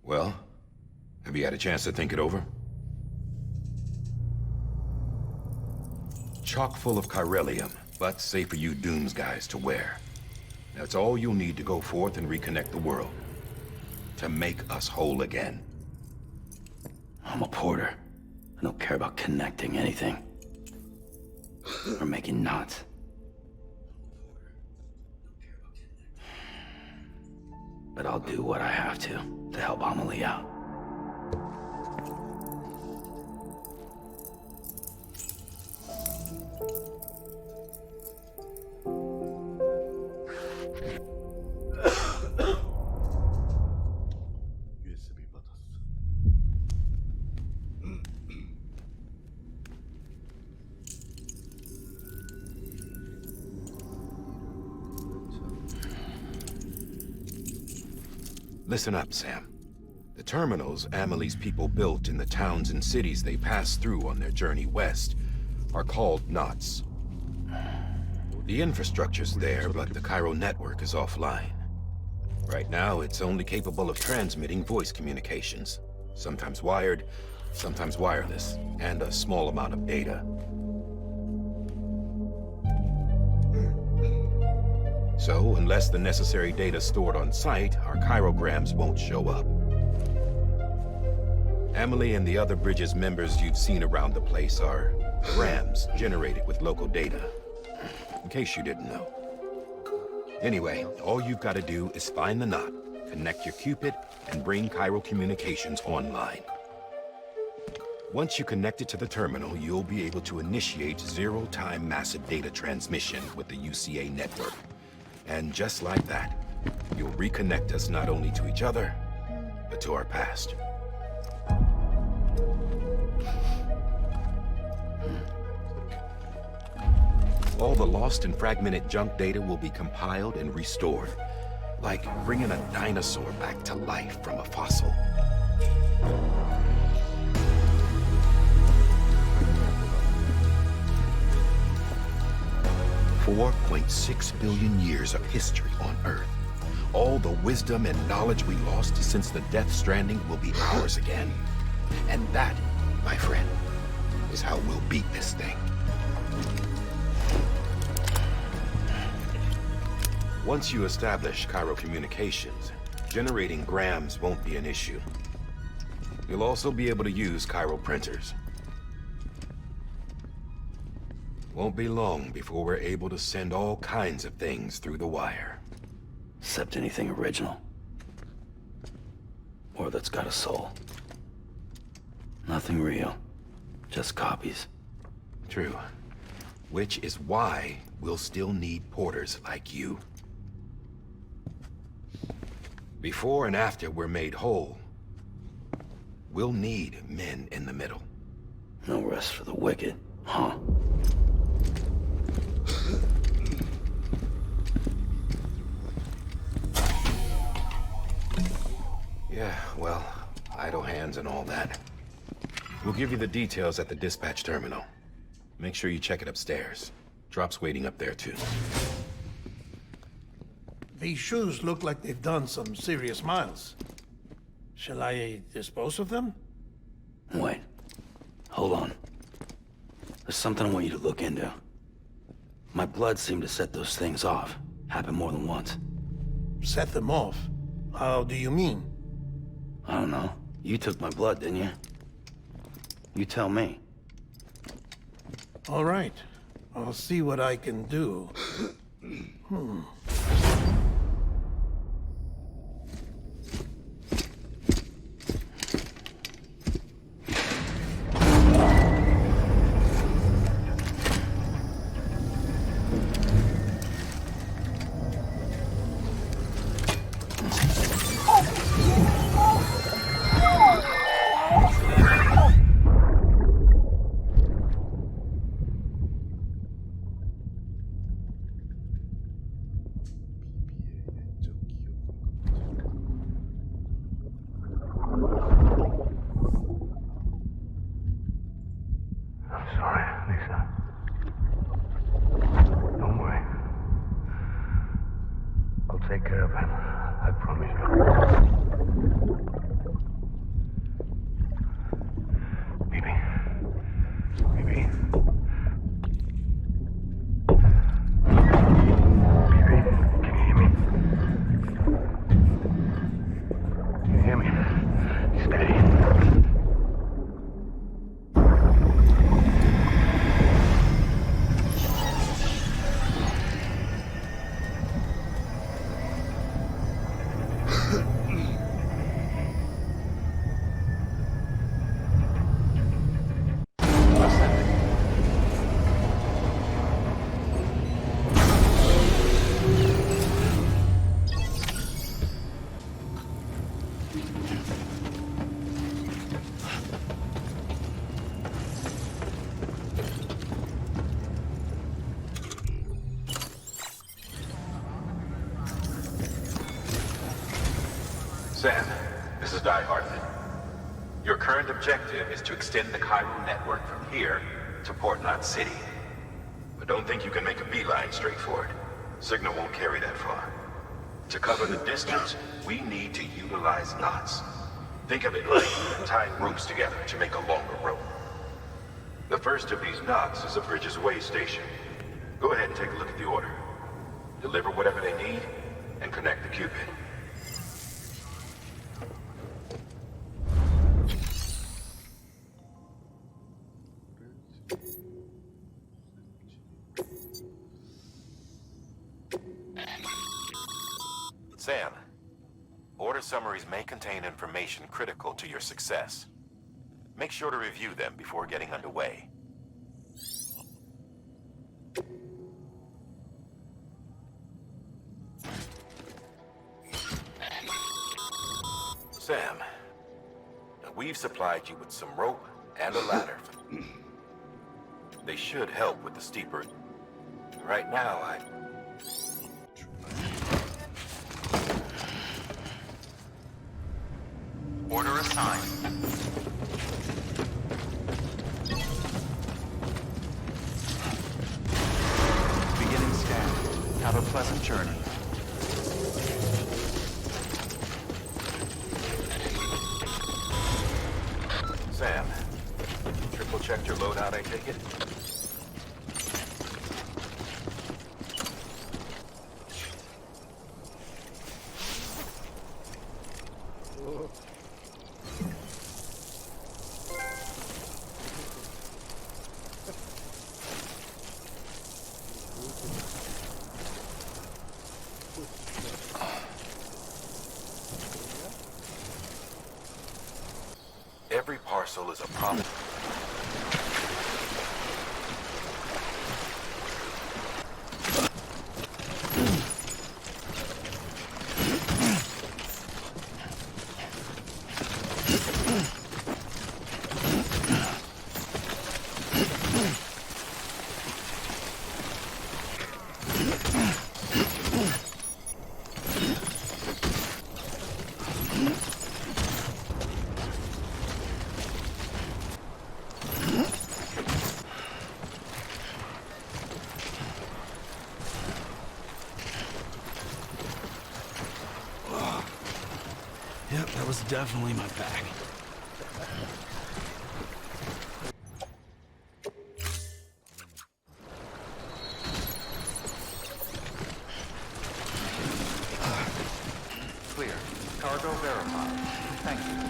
Well, have you had a chance to think it over? Chock full of chiralium, but safe for you Dooms guys to wear. That's all you'll need to go forth and reconnect the world. To make us whole again. I'm a porter. I don't care about connecting anything. Or making knots. But I'll do what I have to help Amelie out. Listen up, Sam. The terminals Amelie's people built in the towns and cities they passed through on their journey west are called knots. The infrastructure's there, but the Cairo network is offline. Right now, it's only capable of transmitting voice communications. Sometimes wired, sometimes wireless, and a small amount of data. So, unless the necessary data stored on site, our chirograms won't show up. Amelie and the other Bridges members you've seen around the place are grams generated with local data. In case you didn't know. Anyway, all you've got to do is find the knot, connect your Cupid, and bring Cairo communications online. Once you connect it to the terminal, you'll be able to initiate zero-time massive data transmission with the UCA network. And just like that, you'll reconnect us not only to each other, but to our past. All the lost and fragmented junk data will be compiled and restored, like bringing a dinosaur back to life from a fossil. $4.6 billion years of history on Earth. All the wisdom and knowledge we lost since the Dstranding will be ours again. And that, my friend, is how we'll beat this thing. Once you establish Cairo communications, generating grams won't be an issue. You'll also be able to use Cairo printers. Won't be long before we're able to send all kinds of things through the wire. Except anything original. Or that's got a soul. Nothing real. Just copies. True. Which is why we'll still need porters like you. Before and after we're made whole, we'll need men in the middle. No rest for the wicked, huh? Yeah, well, idle hands and all that. We'll give you the details at the dispatch terminal. Make sure you check it upstairs. Drop's waiting up there, too. These shoes look like they've done some serious miles. Shall I dispose of them? Wait. Hold on. There's something I want you to look into. My blood seemed to set those things off. Happened more than once. Set them off? How do you mean? I don't know. You took my blood, didn't you? You tell me. All right. I'll see what I can do. Take care of him. I promise you. Sam, this is Die Hartman. Your current objective is to extend the Cairo network from here to Port Knot City. But don't think you can make a beeline straight for it. Signal won't carry that far. To cover the distance, we need to utilize knots. Think of it like tying ropes together to make a longer rope. The first of these knots is a Bridges Way station. Go ahead and take a look at the order. Deliver whatever they need, and connect the Cupid. Sam, order summaries may contain information critical to your success. Make sure to review them before getting underway. Sam, we've supplied you with some rope and a ladder. They should help with the steeper. Right now, Order assigned. Beginning scan. Have a pleasant journey. Sam, triple checked your loadout, I take it? Every parcel is a promise. Yep, that was definitely my bag. Clear. Cargo verified. Thank you.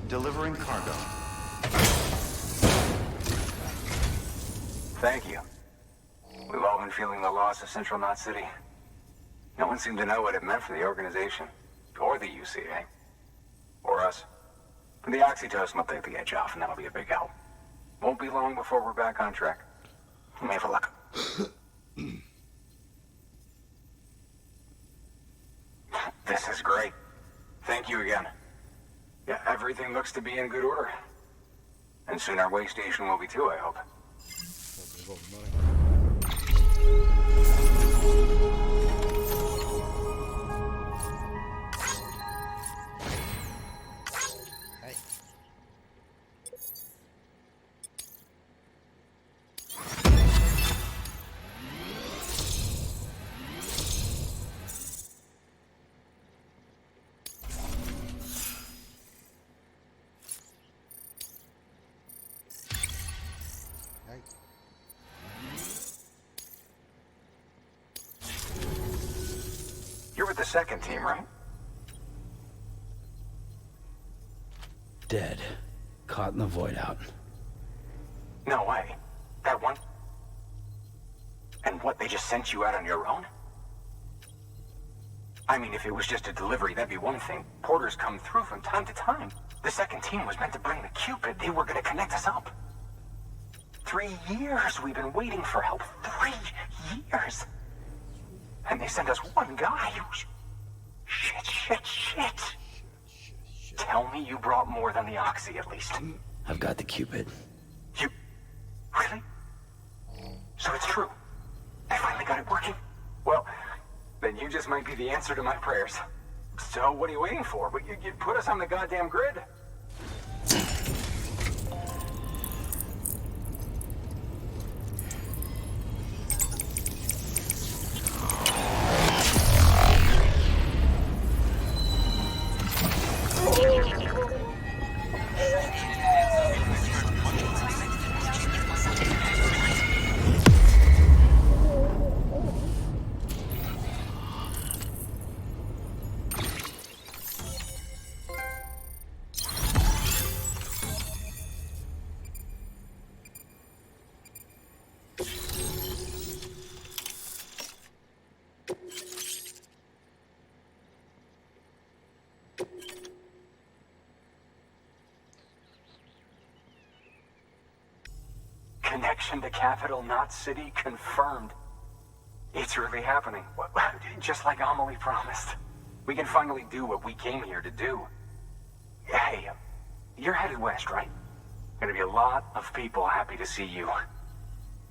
Delivering cargo. Thank you. We've all been feeling the loss of Central Knot City. No one seemed to know what it meant for the organization, or the UCA, or us. The oxytocin will take the edge off, and that'll be a big help. Won't be long before we're back on track. We may have a luck. This is great. Thank you again. Yeah, everything looks to be in good order. And soon our way station will be too, I hope. You're with the second team, right? Dead. Caught in the void out. No way. That one? And what, they just sent you out on your own? I mean, if it was just a delivery, that'd be one thing. Porters come through from time to time. The second team was meant to bring the Cupid. They were gonna connect us up. 3 years we've been waiting for help. 3 years. And they sent us one guy who's... Shit. Tell me you brought more than the Oxy, at least. I've got the Cupid. You... Really? So it's true. I finally got it working. Well, then you just might be the answer to my prayers. So what are you waiting for? You put us on the goddamn grid. Connection to capital, not city, confirmed. It's really happening. Just like Amelie promised. We can finally do what we came here to do. Hey, you're headed west, right? Gonna be a lot of people happy to see you.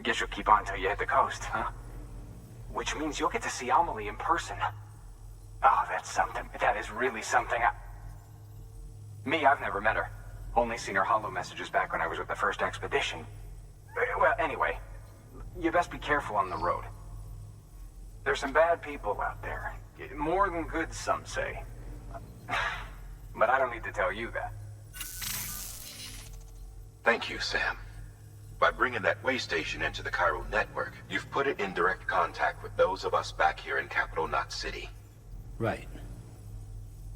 Guess you'll keep on till you hit the coast, huh? Which means you'll get to see Amelie in person. Oh, that's something. That is really something. Me, I've never met her. Only seen her holo messages back when I was with the first expedition. Well, anyway, you best be careful on the road. There's some bad people out there. More than good, some say. But I don't need to tell you that. Thank you, Sam. By bringing that way station into the Cairo network, you've put it in direct contact with those of us back here in Capital Knot City. Right.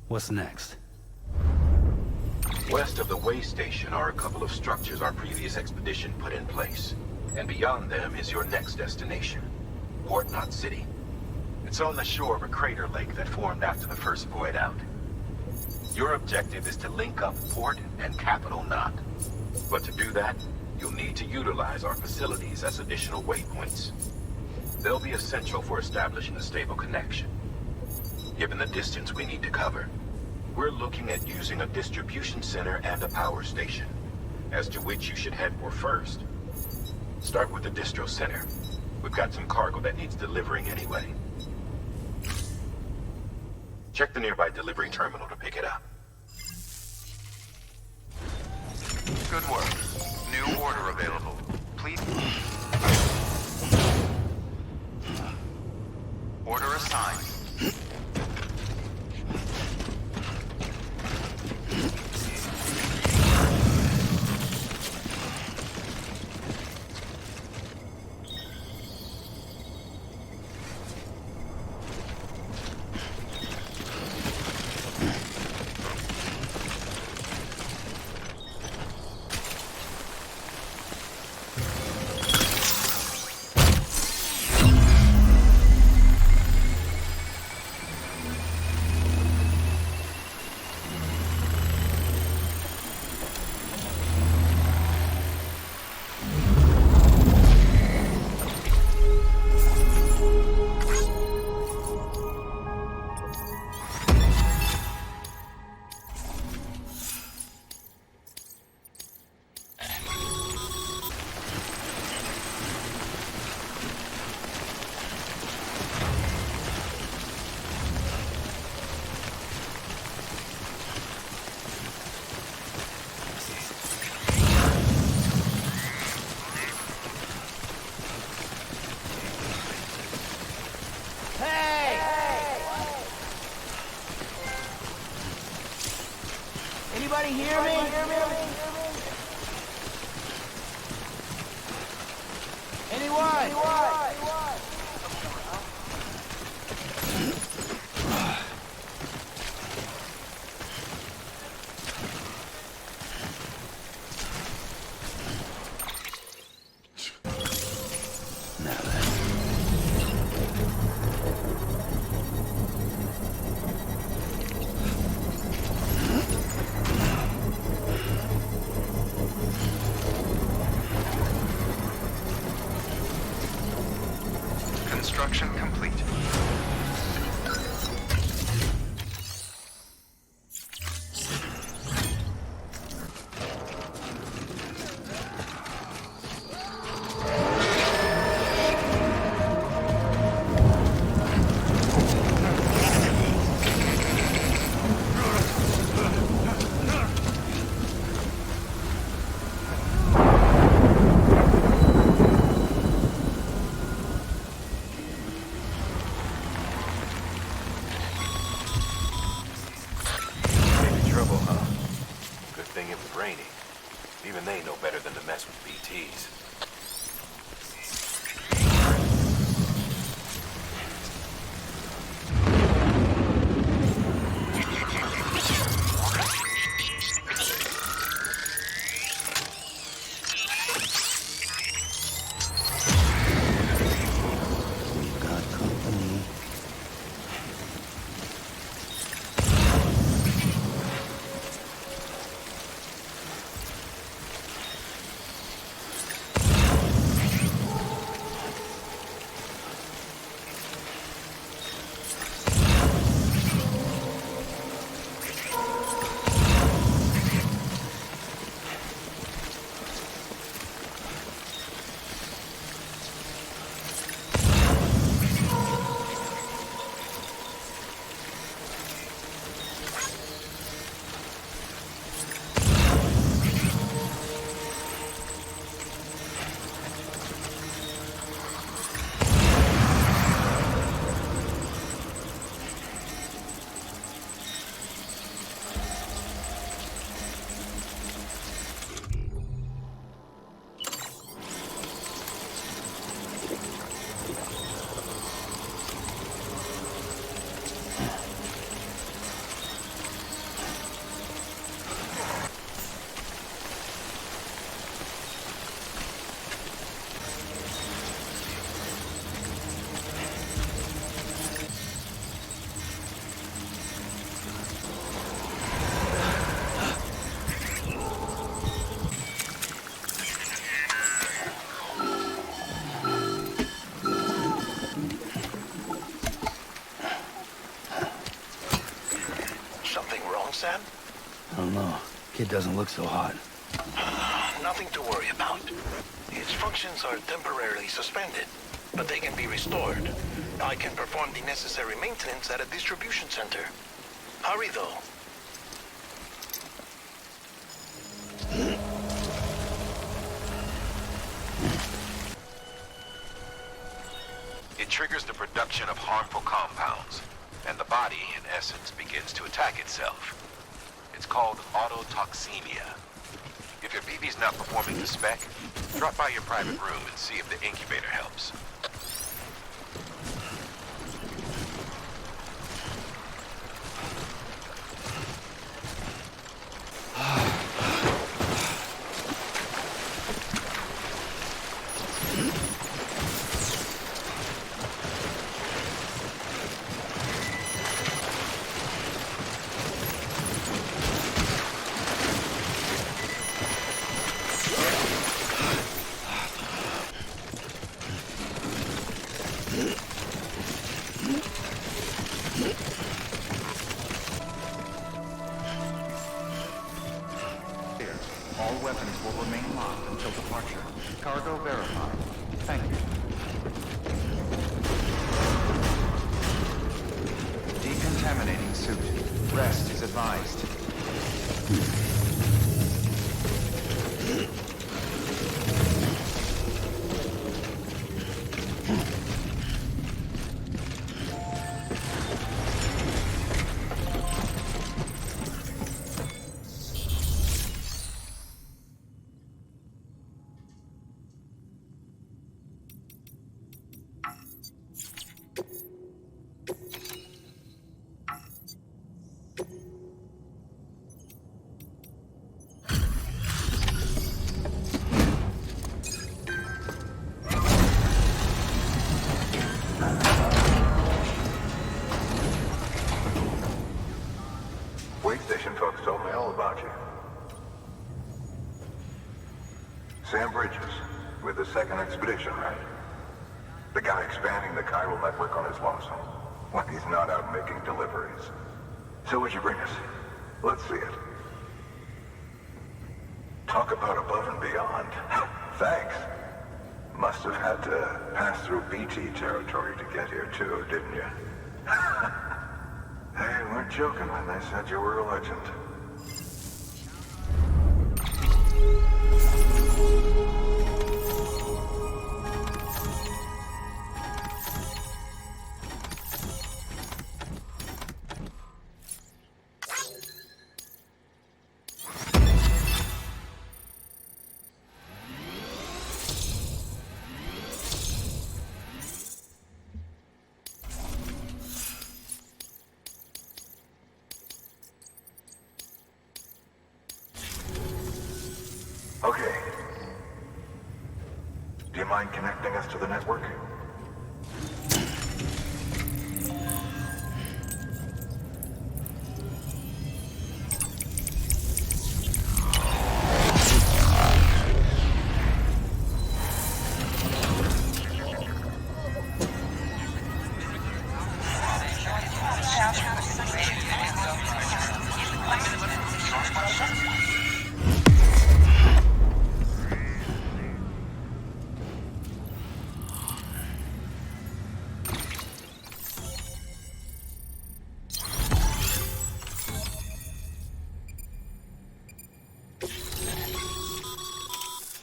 What's next? West of the way station are a couple of structures our previous expedition put in place. And beyond them is your next destination, Port Knot City. It's on the shore of a crater lake that formed after the first void out. Your objective is to link up Port and Capital Knot. But to do that, you'll need to utilize our facilities as additional waypoints. They'll be essential for establishing a stable connection. Given the distance we need to cover, we're looking at using a distribution center and a power station, as to which you should head for first. Start with the distro center. We've got some cargo that needs delivering anyway. Check the nearby delivery terminal to pick it up. Good work. New order available. Please. Order assigned. Anybody hear me? Anyone? Now then. training. Even they know better than to mess with BTs. We've got company. Something wrong, Sam? I don't know. Kid doesn't look so hot. Nothing to worry about. Its functions are temporarily suspended, but they can be restored. I can perform the necessary maintenance at a distribution center. Hurry, though. It triggers the production of harmful compounds, and the body, in essence, begins to attack itself. It's called autotoxemia. If your BB's not performing to spec, drop by your private room and see if the incubator helps. All weapons will remain locked until departure. Cargo verified. Thank you. Decontaminating suit. Rest is advised. Wait station folks told me all about you. Sam Bridges, with the second expedition, right? The guy expanding the chiral network on his lonesome, when he's not out making deliveries. So what'd you bring us? Let's see it. Talk about above and beyond. Thanks. Must have had to pass through BT territory to get here too, didn't you? They weren't joking when they said you were a legend. Okay. Do you mind connecting us to the network?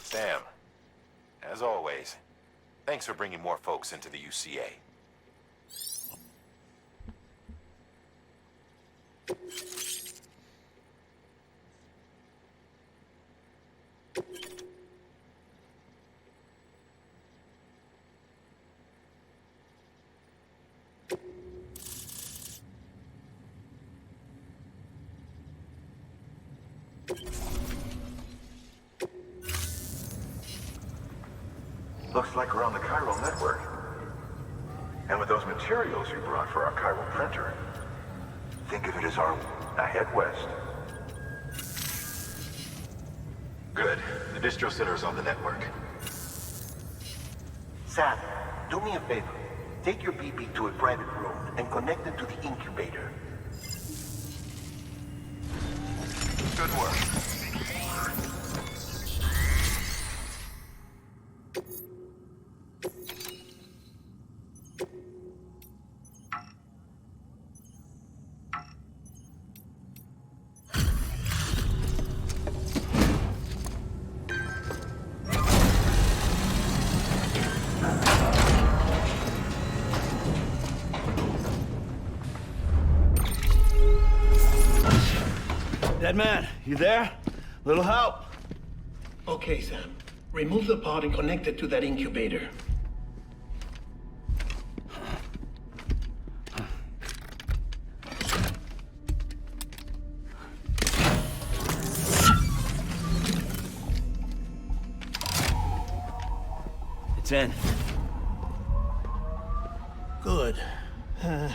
Sam, as always, thanks for bringing more folks into the UCA. Looks like we're on the chiral network. And with those materials you brought for our chiral printer, think of it as our head west. Good. The distro center's on the network. Sam, do me a favor. Take your BB to a private room and connect it to the incubator. Good work. Dead man, you there? Little help? Okay, Sam. Remove the pod and connect it to that incubator. It's in. Good. A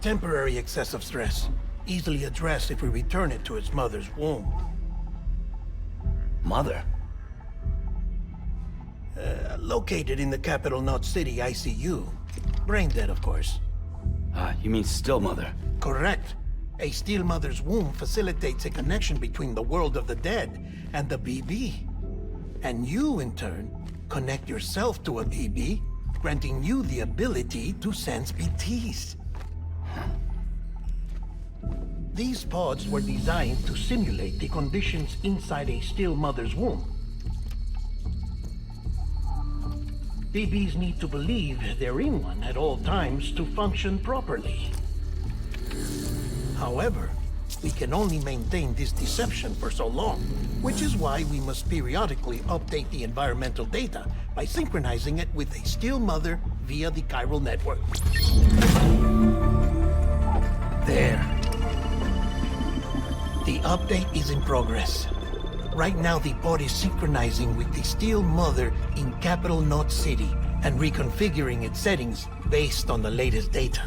temporary excessive stress. Easily addressed if we return it to its mother's womb. Mother? Located in the capital Knot City ICU. Brain dead, of course. You mean still mother? Correct. A still mother's womb facilitates a connection between the world of the dead and the BB. And you, in turn, connect yourself to a BB, granting you the ability to sense BTs. These pods were designed to simulate the conditions inside a still mother's womb. BBs need to believe they're in one at all times to function properly. However, we can only maintain this deception for so long, which is why we must periodically update the environmental data by synchronizing it with a still mother via the chiral network. There. The update is in progress. Right now, the pod is synchronizing with the Steel Mother in Capital Knot City and reconfiguring its settings based on the latest data.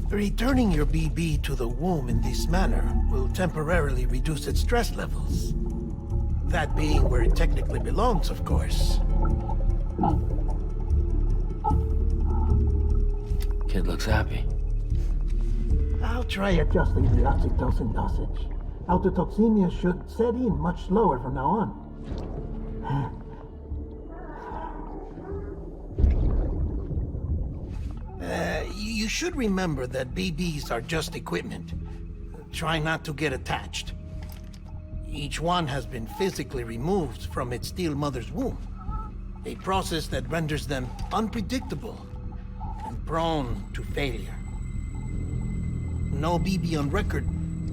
Returning your BB to the womb in this manner will temporarily reduce its stress levels. That being where it technically belongs, of course. Kid looks happy. I'll try adjusting the oxytocin dosage. Autotoxemia should set in much slower from now on. You should remember that BBs are just equipment. Try not to get attached. Each one has been physically removed from its steel mother's womb. A process that renders them unpredictable and prone to failure. No BB on record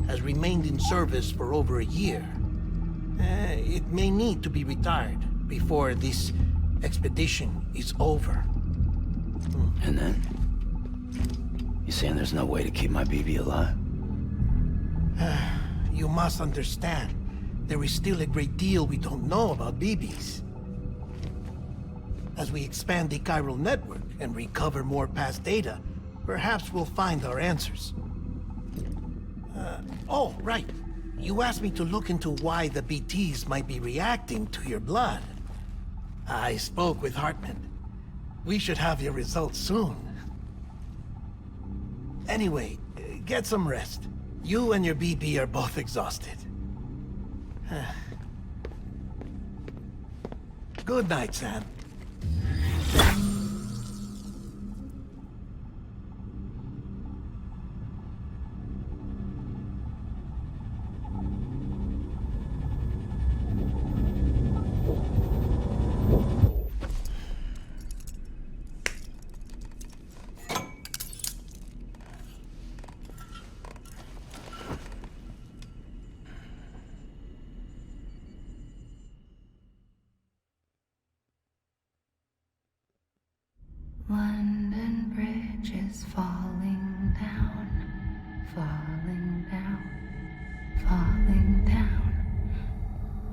has remained in service for over a year. It may need to be retired before this expedition is over. And then? You saying there's no way to keep my BB alive? you must understand, there is still a great deal we don't know about BBs. As we expand the chiral network and recover more past data, perhaps we'll find our answers. Oh, right. You asked me to look into why the BTs might be reacting to your blood. I spoke with Hartman. We should have your results soon. Anyway, get some rest. You and your BB are both exhausted. Good night, Sam. London Bridge is falling down, falling down, falling down.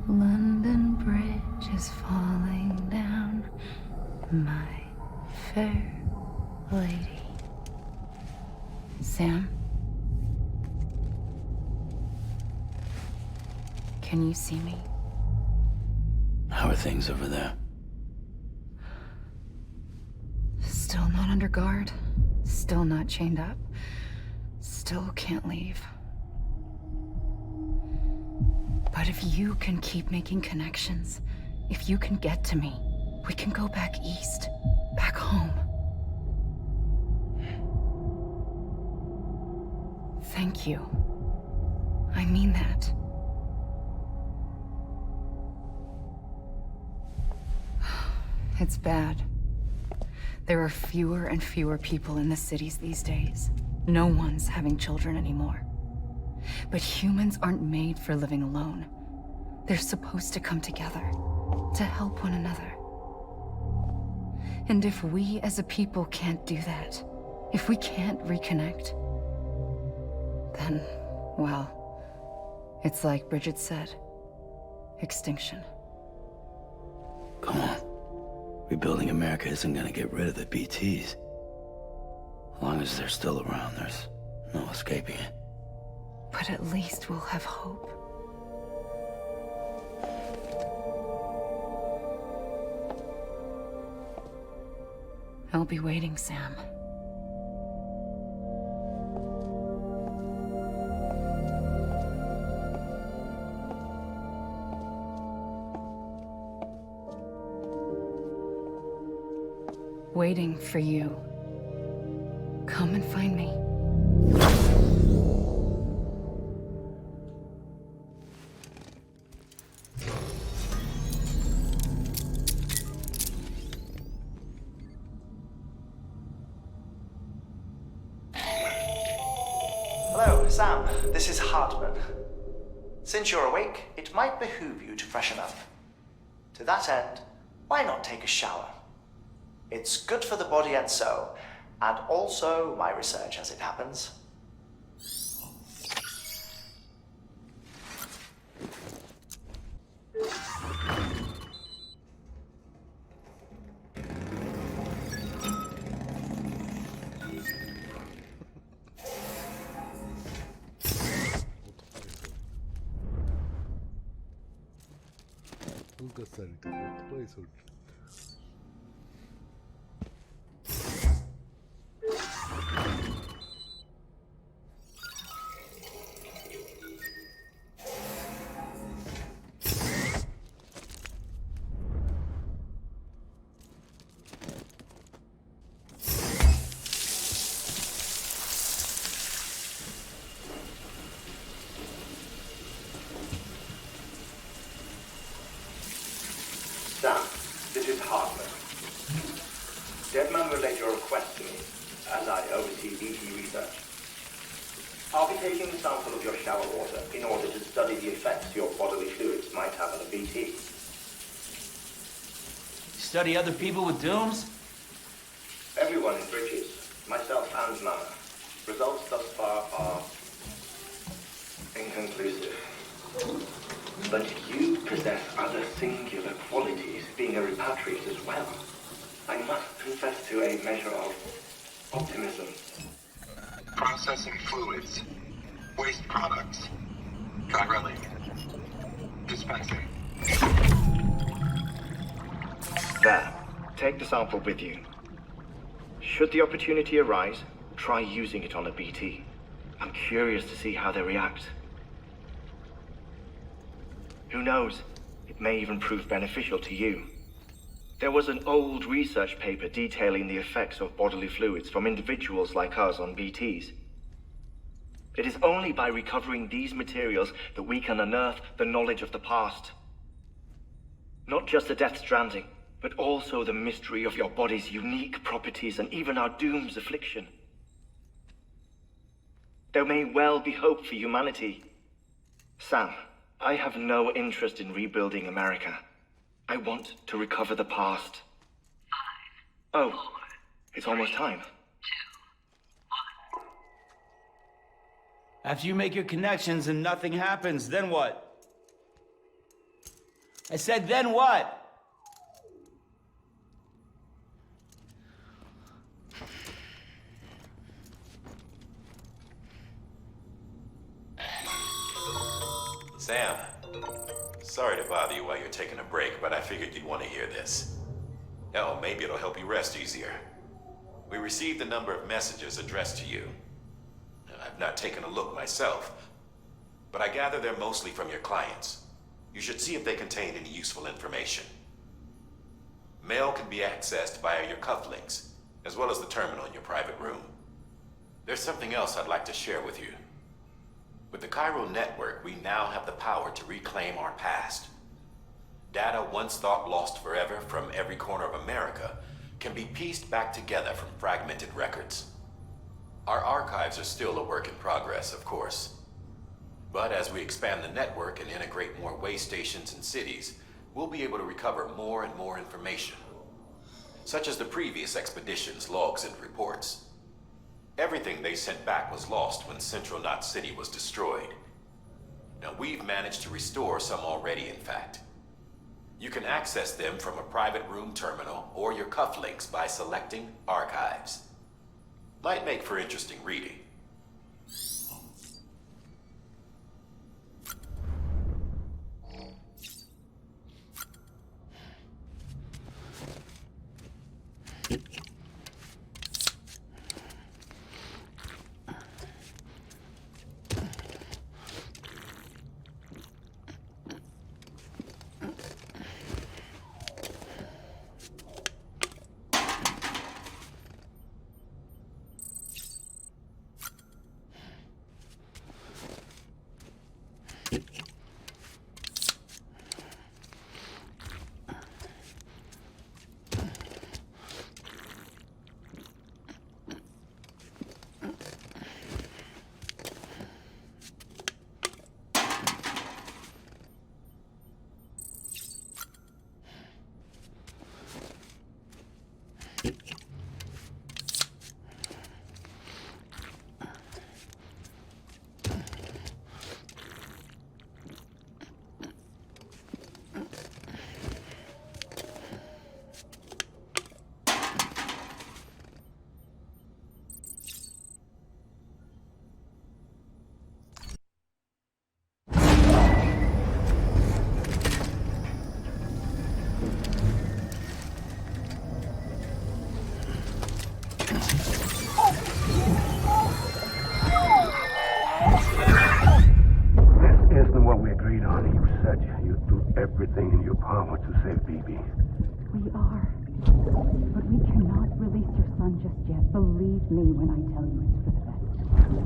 London Bridge is falling down, my fair lady. Sam? Can you see me? How are things over there? Still not under guard, still not chained up, still can't leave. But if you can keep making connections, if you can get to me, we can go back east, back home. Thank you. I mean that. It's bad. There are fewer and fewer people in the cities these days. No one's having children anymore. But humans aren't made for living alone. They're supposed to come together, to help one another. And if we as a people can't do that, if we can't reconnect, then, well, it's like Bridget said, extinction. Come on. Rebuilding America isn't gonna get rid of the BTs. As long as they're still around, there's no escaping it. But at least we'll have hope. I'll be waiting, Sam. Waiting for you. Come and find me. Hello, Sam. This is Hartman. Since you're awake, it might behoove you to freshen up. To that end, why not take a shower? It's good for the body and soul, and also my research as it happens. Sam, this is Hartman. Deadman relayed your request to me, as I oversee BT research. I'll be taking a sample of your shower water in order to study the effects your bodily fluids might have on a BT. Study other people with dooms? Everyone in Bridges, myself and Mama. Results thus far are Inconclusive. But you possess other singular qualities, being a repatriate as well. I must confess to a measure of optimism. Processing fluids. Waste products. Drilling. Dispensing. There. Take the sample with you. Should the opportunity arise, try using it on a BT. I'm curious to see how they react. Who knows? It may even prove beneficial to you. There was an old research paper detailing the effects of bodily fluids from individuals like us on BTs. It is only by recovering these materials that we can unearth the knowledge of the past. Not just the Dstranding, but also the mystery of your body's unique properties and even our doom's affliction. There may well be hope for humanity. Sam, I have no interest in rebuilding America. I want to recover the past. 5, 4, it's almost time. 2, 1. After you make your connections and nothing happens, then what? I said, then what? Sam, sorry to bother you while you're taking a break, but I figured you'd want to hear this. Hell, maybe it'll help you rest easier. We received a number of messages addressed to you. I've not taken a look myself, but I gather they're mostly from your clients. You should see if they contain any useful information. Mail can be accessed via your cufflinks, as well as the terminal in your private room. There's something else I'd like to share with you. With the Chiral network, we now have the power to reclaim our past. Data once thought lost forever from every corner of America can be pieced back together from fragmented records. Our archives are still a work in progress, of course. But as we expand the network and integrate more way stations and cities, we'll be able to recover more and more information, such as the previous expedition's logs and reports. Everything they sent back was lost when Central Knot City was destroyed. Now, we've managed to restore some already, in fact. You can access them from a private room terminal or your cufflinks by selecting Archives. Might make for interesting reading. Everything in your power to save BB. We are. But we cannot release your son just yet. Believe me when I tell you it's for the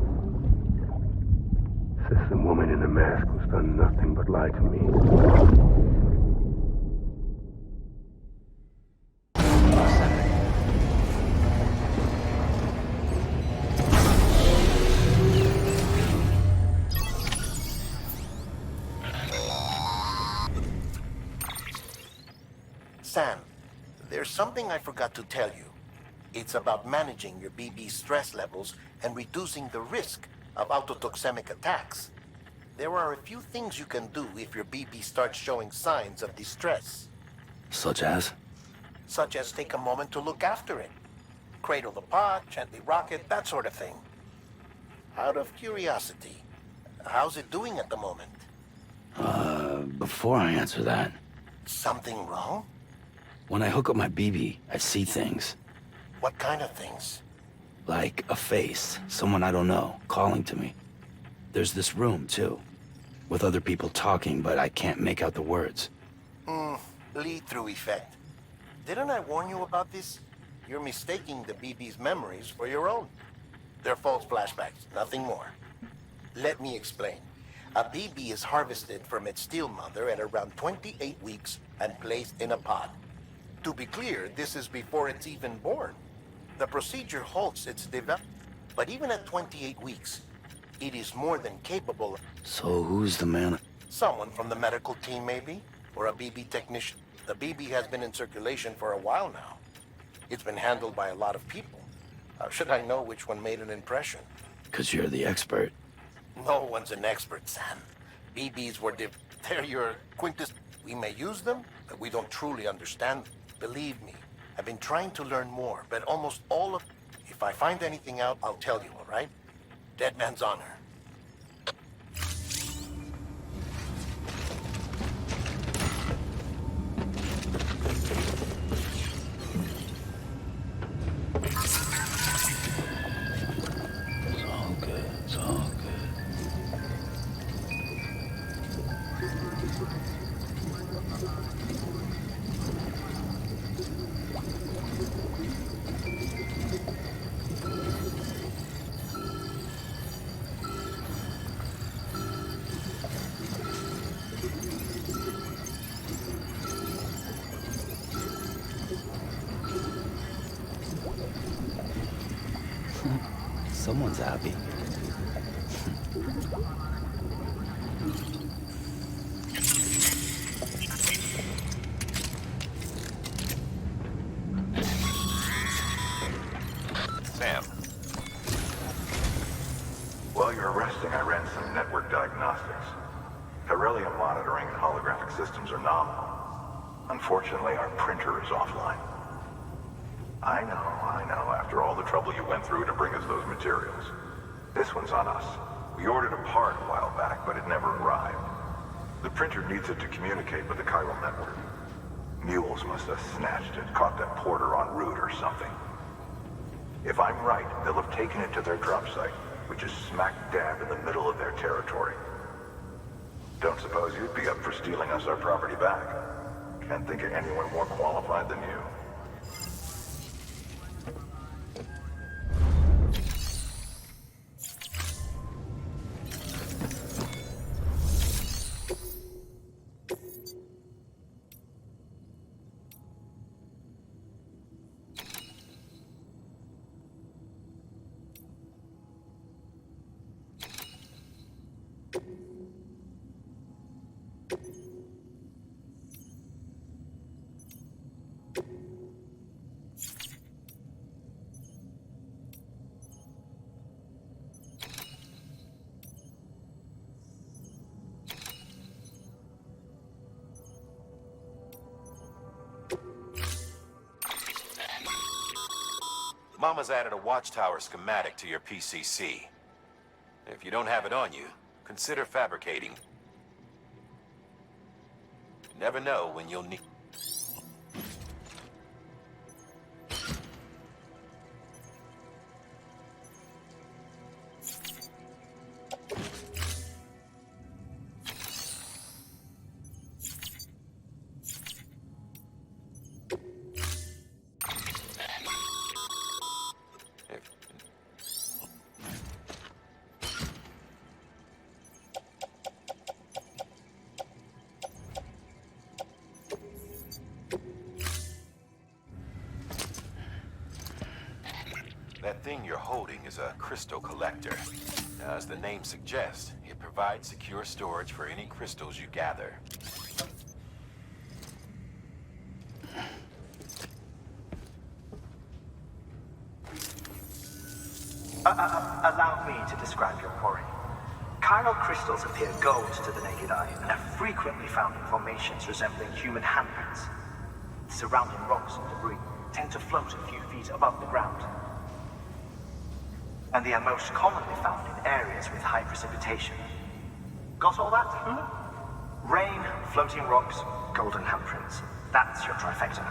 best. System woman in a mask who's done nothing but lie to me. Sam, there's something I forgot to tell you. It's about managing your BB stress levels and reducing the risk of autotoxemic attacks. There are a few things you can do if your BB starts showing signs of distress. Such as? Such as take a moment to look after it. Cradle the pod, gently rock it, that sort of thing. Out of curiosity, how's it doing at the moment? Before I answer that... Something wrong? When I hook up my BB, I see things. What kind of things? Like a face, someone I don't know, calling to me. There's this room, too, with other people talking, but I can't make out the words. Lead-through effect. Didn't I warn you about this? You're mistaking the BB's memories for your own. They're false flashbacks, nothing more. Let me explain. A BB is harvested from its steel mother at around 28 weeks and placed in a pod. To be clear, this is before it's even born. The procedure halts its development, but even at 28 weeks, it is more than capable of... So who's the man? Someone from the medical team, maybe? Or a BB technician. The BB has been in circulation for a while now. It's been handled by a lot of people. How should I know which one made an impression? 'Cause you're the expert. No one's an expert, Sam. BBs were they're your quintus... We may use them, but we don't truly understand them. Believe me, I've been trying to learn more, but almost all of... If I find anything out, I'll tell you, all right? Dead man's honor. Someone's happy. Sam. While you're resting, I ran some network diagnostics. Beryllium monitoring and holographic systems are nominal. Unfortunately, our printer is offline. I know. After all the trouble you went through to bring us those materials. This one's on us. We ordered a part a while back, but it never arrived. The printer needs it to communicate with the chiral network. Mules must have snatched it, caught that porter en route or something. If I'm right, they'll have taken it to their drop site, which is smack dab in the middle of their territory. Don't suppose you'd be up for stealing us our property back? Can't think of anyone more qualified than you. Mama's added a watchtower schematic to your PCC. If you don't have it on you, consider fabricating. You never know when you'll need... That thing you're holding is a crystal collector. Now, as the name suggests, it provides secure storage for any crystals you gather. Allow me to describe your quarry. Chiral crystals appear gold to the naked eye and are frequently found in formations resembling human handprints. Surrounding rocks and debris tend to float a few feet above the ground. And they are most commonly found in areas with high precipitation. Got all that? Rain, floating rocks, golden handprints. That's your trifecta.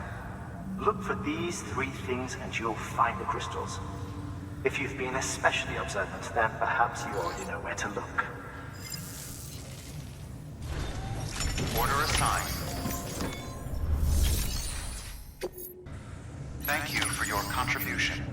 Look for these three things and you'll find the crystals. If you've been especially observant, then perhaps you already know where to look. Order assigned. Thank you for your contribution.